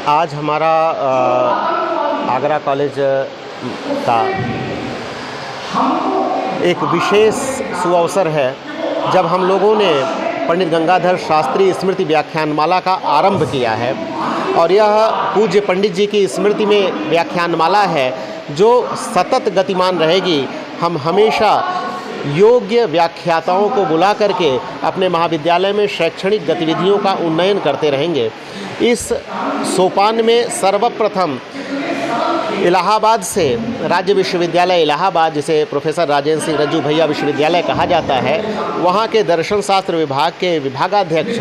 आज हमारा आगरा कॉलेज का एक विशेष सुअवसर है जब हम लोगों ने पंडित गंगाधर शास्त्री स्मृति व्याख्यानमाला का आरंभ किया है। और यह पूज्य पंडित जी की स्मृति में व्याख्यानमाला है जो सतत गतिमान रहेगी। हम हमेशा योग्य व्याख्याताओं को बुला करके अपने महाविद्यालय में शैक्षणिक गतिविधियों का उन्नयन करते रहेंगे। इस सोपान में सर्वप्रथम इलाहाबाद से राज्य विश्वविद्यालय इलाहाबाद, जिसे प्रोफेसर राजेंद्र सिंह रज्जू भैया विश्वविद्यालय कहा जाता है, वहाँ के दर्शन शास्त्र विभाग के विभागाध्यक्ष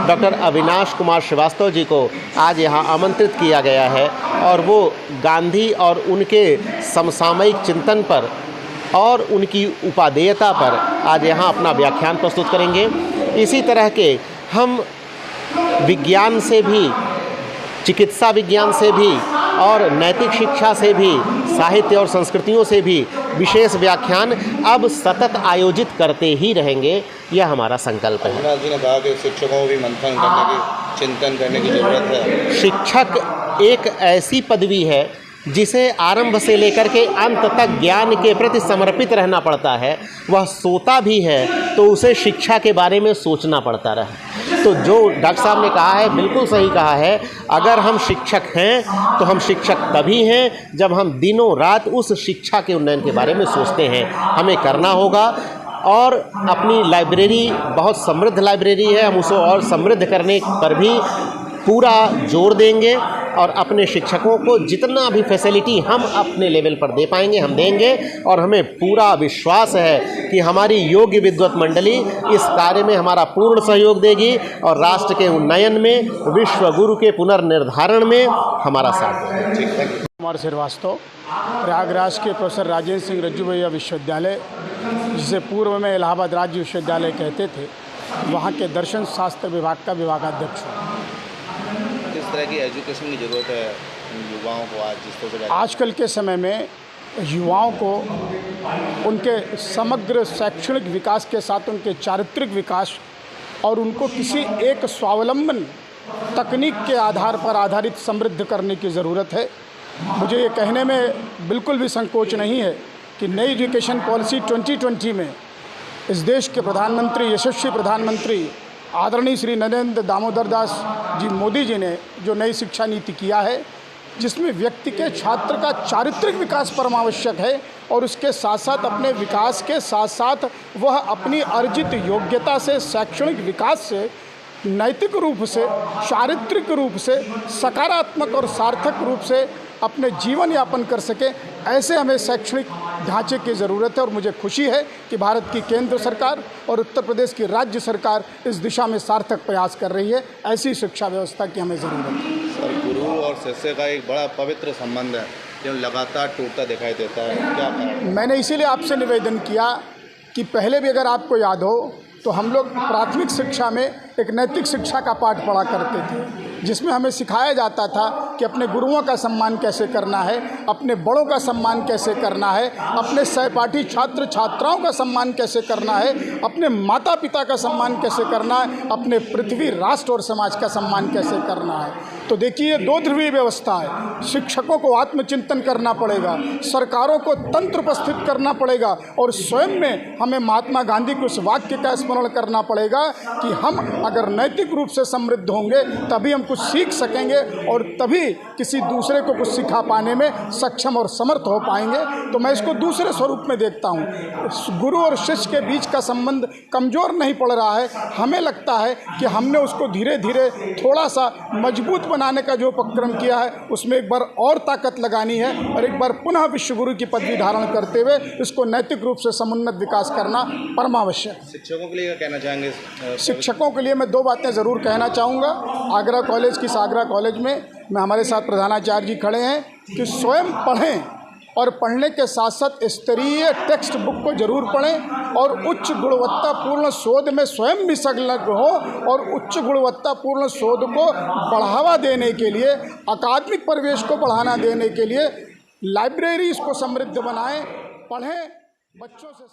डॉक्टर अविनाश कुमार श्रीवास्तव जी को आज यहाँ आमंत्रित किया गया है। और वो गांधी और उनके समसामयिक चिंतन पर और उनकी उपादेयता पर आज यहाँ अपना व्याख्यान प्रस्तुत करेंगे। इसी तरह के हम विज्ञान से भी, चिकित्सा विज्ञान से भी और नैतिक शिक्षा से भी, साहित्य और संस्कृतियों से भी विशेष व्याख्यान अब सतत आयोजित करते ही रहेंगे। यह हमारा संकल्प है। अविनाश जी ने कहा कि शिक्षकों को भी मंथन करने की, चिंतन करने की ज़रूरत है। शिक्षक एक ऐसी पदवी है जिसे आरंभ से लेकर के अंत तक ज्ञान के प्रति समर्पित रहना पड़ता है। वह सोता भी है तो उसे शिक्षा के बारे में सोचना पड़ता रहे। तो जो डॉक्टर साहब ने कहा है बिल्कुल सही कहा है। अगर हम शिक्षक हैं तो हम शिक्षक तभी हैं जब हम दिनों रात उस शिक्षा के उन्नयन के बारे में सोचते हैं। हमें करना होगा और अपनी लाइब्रेरी बहुत समृद्ध लाइब्रेरी है, हम उसे और समृद्ध करने पर भी पूरा जोर देंगे और अपने शिक्षकों को जितना भी फैसिलिटी हम अपने लेवल पर दे पाएंगे हम देंगे। और हमें पूरा विश्वास है कि हमारी योग्य विद्वत मंडली इस कार्य में हमारा पूर्ण सहयोग देगी और राष्ट्र के उन्नयन में, विश्व गुरु के पुनर्निर्धारण में हमारा साथ देगी। कुमार श्रीवास्तव, प्रयागराज के प्रोफेसर राजेंद्र सिंह रज्जू भैया विश्वविद्यालय, जिसे पूर्व में इलाहाबाद राज्य विश्वविद्यालय कहते थे, वहाँ के दर्शन शास्त्र विभाग का विभागाध्यक्ष हूँ। किस तरह की एजुकेशन की ज़रूरत है युवाओं को आज, जिस तरह से आजकल के समय में युवाओं को उनके समग्र शैक्षणिक विकास के साथ उनके चारित्रिक विकास और उनको किसी एक स्वावलंबन तकनीक के आधार पर आधारित समृद्ध करने की ज़रूरत है। मुझे ये कहने में बिल्कुल भी संकोच नहीं है कि नई एजुकेशन पॉलिसी 2020 में इस देश के प्रधानमंत्री, यशस्वी प्रधानमंत्री आदरणीय श्री नरेंद्र दामोदर दास जी मोदी जी ने जो नई शिक्षा नीति किया है, जिसमें व्यक्ति के, छात्र का चारित्रिक विकास परमावश्यक है और उसके साथ साथ अपने विकास के साथ साथ वह अपनी अर्जित योग्यता से, शैक्षणिक विकास से, नैतिक रूप से, चारित्रिक रूप से, सकारात्मक और सार्थक रूप से अपने जीवन यापन कर सके, ऐसे हमें शैक्षणिक ढांचे की ज़रूरत है। और मुझे खुशी है कि भारत की केंद्र सरकार और उत्तर प्रदेश की राज्य सरकार इस दिशा में सार्थक प्रयास कर रही है। ऐसी शिक्षा व्यवस्था की हमें ज़रूरत है। सर, गुरु और शिष्य का एक बड़ा पवित्र संबंध है जो लगातार टूटता दिखाई देता है, क्या कारण? मैंने इसीलिए आपसे निवेदन किया कि पहले भी अगर आपको याद हो तो हम लोग प्राथमिक शिक्षा में एक नैतिक शिक्षा का पाठ पढ़ा करते थे, जिसमें हमें सिखाया जाता था कि अपने गुरुओं का सम्मान कैसे करना है, अपने बड़ों का सम्मान कैसे करना है, अपने सहपाठी छात्र छात्राओं का सम्मान कैसे करना है, अपने माता पिता का सम्मान कैसे करना है, अपने पृथ्वी, राष्ट्र और समाज का सम्मान कैसे करना है। तो देखिए, दो ध्रुवीय व्यवस्था है। शिक्षकों को आत्मचिंतन करना पड़ेगा, सरकारों को तंत्र उपस्थित करना पड़ेगा और स्वयं में हमें महात्मा गांधी के उस वाक्य का स्मरण करना पड़ेगा कि हम अगर नैतिक रूप से समृद्ध होंगे तभी हम कुछ सीख सकेंगे और तभी किसी दूसरे को कुछ सिखा पाने में सक्षम और समर्थ हो पाएंगे। तो मैं इसको दूसरे स्वरूप में देखता हूँ। गुरु और शिष्य के बीच का संबंध कमज़ोर नहीं पड़ रहा है। हमें लगता है कि हमने उसको धीरे धीरे थोड़ा सा मजबूत बनाने का जो उपक्रम किया है, उसमें एक बार और ताकत लगानी है और एक बार पुनः विश्वगुरु की पदवी धारण करते हुए इसको नैतिक रूप से समुन्नत विकास करना परमावश्यक। शिक्षकों के लिए क्या कहना चाहेंगे? शिक्षकों के लिए मैं दो बातें ज़रूर कहना चाहूँगा। आगरा कॉलेज की आगरा कॉलेज में हमारे साथ प्रधानाचार्य जी खड़े हैं कि स्वयं पढ़ें और पढ़ने के साथ साथ स्तरीय टेक्स्ट बुक को जरूर पढ़ें और उच्च गुणवत्तापूर्ण शोध में स्वयं भी संलग्न हो और उच्च गुणवत्तापूर्ण शोध को बढ़ावा देने के लिए, अकादमिक परिवेश को बढ़ाना देने के लिए लाइब्रेरीज को समृद्ध बनाएं, पढ़ें, बच्चों से